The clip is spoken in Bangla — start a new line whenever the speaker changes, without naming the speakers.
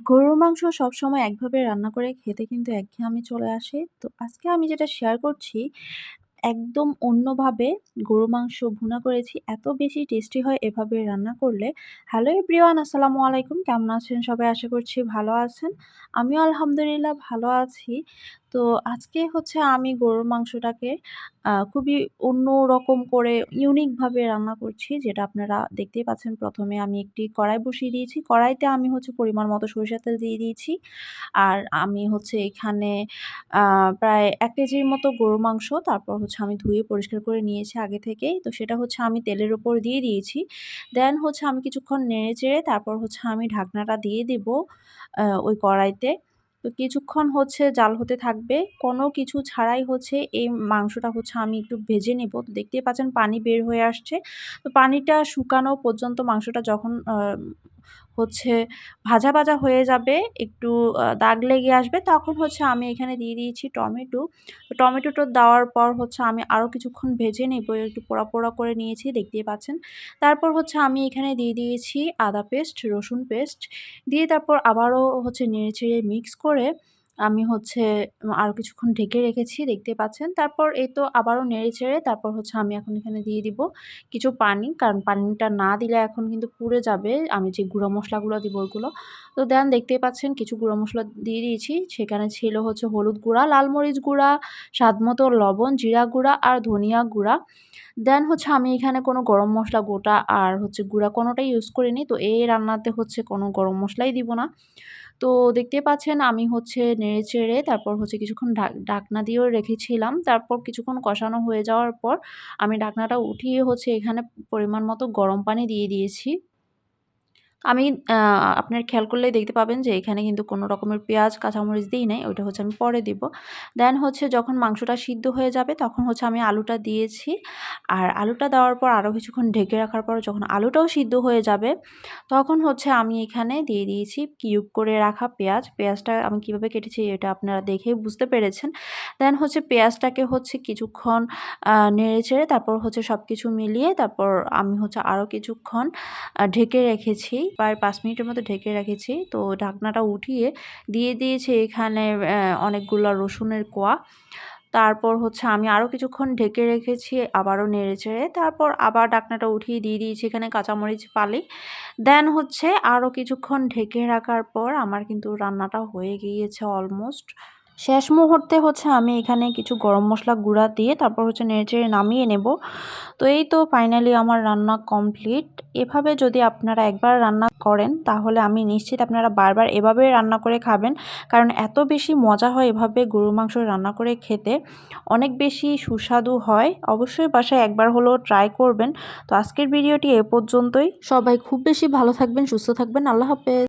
গরুর মাংস সবসময় একভাবে রান্না করে খেতে কিন্তু একঘেয়েমি চলে আসে। তো আজকে আমি যেটা শেয়ার করছি, একদম অন্যভাবে গরুর মাংস ভুনা করেছি। এত বেশি টেস্টি হয় এভাবে রান্না করলে। হ্যালো এভরিওয়ান, আসসালামু আলাইকুম। কেমন আছেন সবাই? আশা করছি ভালো আছেন। আমিও আলহামদুলিল্লাহ ভালো আছি। তো আজকে হচ্ছে আমি গরুর মাংসটাকে খুবই অন্যরকম করে ইউনিক ভাবে রান্না করছি। যেটা আপনারা দেখতেই পাচ্ছেন। ১ম এ আমি একটি কড়াই বসিয়ে দিয়েছি। কড়াইতে আমি হচ্ছে পরিমাণ মতো সরিষার তেল দিয়ে দিয়েছি। আর আমি হচ্ছে এখানে আ প্রায় ১ কেজির মতো গরুর মাংস, তারপর হচ্ছে আমি ধুয়ে পরিষ্কার করে নিয়েছি আগে থেকেই। তো সেটা হচ্ছে আমি তেলের উপর দিয়ে দিয়েছি। দেন হচ্ছে আমি কিছুক্ষণ নেড়ে-চেড়ে তারপর হচ্ছে আমি ঢাকনাটা দিয়ে দিব ওই কড়াইতে। তো কিছুক্ষণ হচ্ছে জাল হতে থাকবে। কোনো কিছু ছাড়াই হচ্ছে এই মাংসটা হচ্ছে আমি একটু ভেজে নেব। তো দেখতেই পাচ্ছেন পানি বের হয়ে আসছে। তো পানিটা শুকানো পর্যন্ত মাংসটা যখন হচ্ছে ভাজা, ভাজা হয়ে যাবে, একটু দাগ লেগে আসবে, তখন হচ্ছে আমি এখানে দিয়ে দিয়েছি টমেটো। তো টমেটোটা দেওয়ার পর হচ্ছে আমি আরও কিছুক্ষণ ভেজে নেব। একটু পোড়া, পোড়া করে নিয়েছি দেখতেই পাচ্ছেন। তারপর হচ্ছে আমি এখানে দিয়ে দিয়েছি আদা পেস্ট, রসুন পেস্ট দিয়ে তারপর আবারও হচ্ছে নেড়ে-চেড়ে মিক্স করে আমি হচ্ছে আরও কিছুক্ষণ ঢেকে রেখেছি দেখতেই পাচ্ছেন। তারপর এই তো আবারও নেড়ে-চেড়ে তারপর হচ্ছে আমি এখন এখানে দিয়ে দিব কিছু পানি। কারণ পানিটা না দিলে এখন কিন্তু পুড়ে যাবে আমি যে গুঁড়া মশলাগুলো দিব ওইগুলো। তো দেন দেখতেই পাচ্ছেন কিছু গুঁড়া মশলা দিয়ে দিয়েছি। সেখানে ছিল হচ্ছে হলুদ গুঁড়া, লাল মরিচ গুঁড়া, স্বাদমতো লবণ, জিরা গুঁড়া আর ধনিয়া গুঁড়া। দেন হচ্ছে আমি এখানে কোনো গরম মসলা গোটা আর হচ্ছে গুঁড়া কোনোটাই ইউজ করিনি। তো এই রান্নাতে হচ্ছে কোনো গরম মসলাই দিব না। তো দেখতেই পাচ্ছেন আমি হচ্ছে নেড়ে-চেড়ে তারপর হচ্ছে কিছুক্ষণ ঢাকনা দিয়েও রেখেছিলাম। তারপর কিছুক্ষণ কষানো হয়ে যাওয়ার পর আমি ঢাকনাটা উঠিয়ে হচ্ছে এখানে পরিমাণ মতো গরম পানি দিয়ে দিয়েছি। আমি আ আপনার খেয়াল করলেই দেখতে পাবেন যে এখানে কিন্তু কোনো রকমের পেঁয়াজ, কাঁচামরিচ দেই নাই। ওইটা হচ্ছে আমি পরে দিব। দেন হচ্ছে যখন মাংসটা সিদ্ধ হয়ে যাবে তখন হচ্ছে আমি আলুটা দিয়েছি। আর আলুটা দেওয়ার পর আরও কিছুক্ষণ ঢেকে রাখার পর যখন আলুটাও সিদ্ধ হয়ে যাবে, তখন হচ্ছে আমি এখানে দিয়ে দিয়েছি কিউব করে রাখা পেঁয়াজ। পেঁয়াজটা আমি কিভাবে কেটেছি এটা আপনারা দেখেই বুঝতে পেরেছেন। দেন হচ্ছে পেঁয়াজটাকে হচ্ছে কিছুক্ষণ নেড়ে-চেড়ে তারপর হচ্ছে সবকিছু মিলিয়ে তারপর আমি হচ্ছে আরও কিছুক্ষণ ঢেকে রেখেছি। প্রায় ৫ মিনিটের মতো ঢেকে রেখেছি। তো ঢাকনাটা উঠিয়ে দিয়ে দিয়েছি এখানে অনেকগুলা রসুনের কোয়া। তারপর হচ্ছে আমি আরও কিছুক্ষণ ঢেকে রেখেছি, আবারও নেড়েচেড়ে। তারপর আবার ঢাকনাটা উঠিয়ে দিয়ে দিয়েছি এখানে কাঁচামরিচ ফালি। দেন হচ্ছে আরও কিছুক্ষণ ঢেকে রাখার পর আমার কিন্তু রান্নাটা হয়ে গিয়েছে অলমোস্ট। শেষ মুহূর্তে হচ্ছে আমি এখানে কিছু গরম মসলা গুঁড়া দিয়ে তারপর হচ্ছে নেড়েচেড়ে নামিয়ে নেব। তো এই তো ফাইনালি আমার রান্না কমপ্লিট। এভাবে যদি আপনারা একবার রান্না করেন তাহলে আমি নিশ্চিত আপনারা বারবার এভাবেই রান্না করে খাবেন। কারণ এত বেশি মজা হয় এভাবে গরুর মাংস রান্না করে খেতে। অনেক বেশি সুস্বাদু হয়। অবশ্যই বাসায় একবার হলেও ট্রাই করবেন। তো আজকের ভিডিওটি এ পর্যন্তই। সবাই খুব বেশি ভালো থাকবেন, সুস্থ থাকবেন। আল্লাহ হাফেজ।